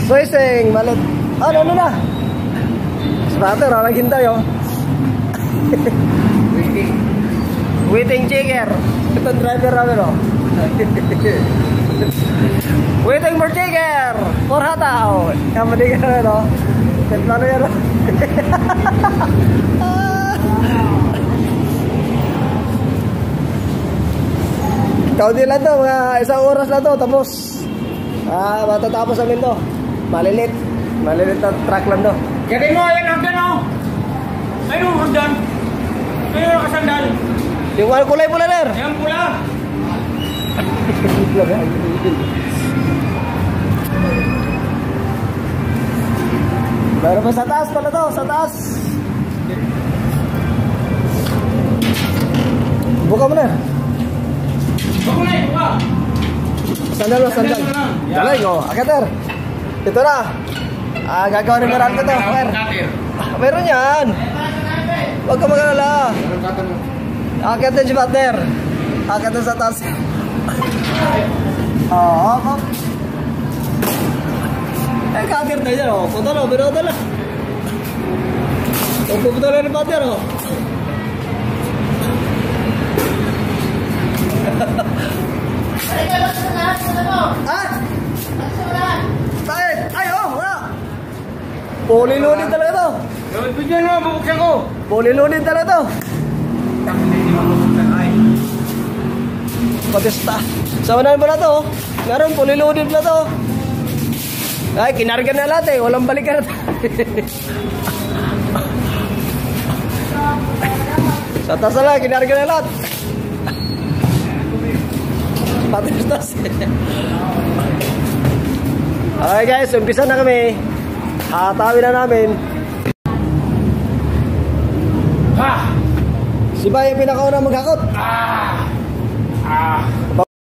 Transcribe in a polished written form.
Soiseng, malit. Ano na? Spatter, naghintay oh. Waiting checker. Ito ang driver namin oh. Waiting for checker. For hataw. Kamali ka namin oh. Plano yan oh. Kaunti lang to, mga isang oras lang to, tapos matatapos namin to. Malilit na truck lang to. Kaya mo, ayan hagdan oh. Ayun hagdan. Ayun nakasandal. Yung kulay pula ner. Ayan pula. Meron pa sa taas pala to, sa taas. Buka mo na. Buka. Sandal. Dalay ko, akater. Ito na. Gagawa ni Meran ko to. Meron yan. Huwag ka mag-alala. Akit din si partner. Akit din sa taas. Oo. Kakir na yan o. Punta na, pero dala. Pupunta na ni partner o. Bakit? Ay, wala. Poli-loaded talaga to. Bigyan mo, bubuksan ko. Poli-loaded talaga to. Patesta. Sama na to. Meron, poli-loaded na to. Ay, kinarga na lahat eh. Walang balikan na to. Sa taas na lang, kinarga na lahat. Patistas. Okay guys, umpisa na kami. Hatawin na namin. Si Bay yung pinakauna maghakot.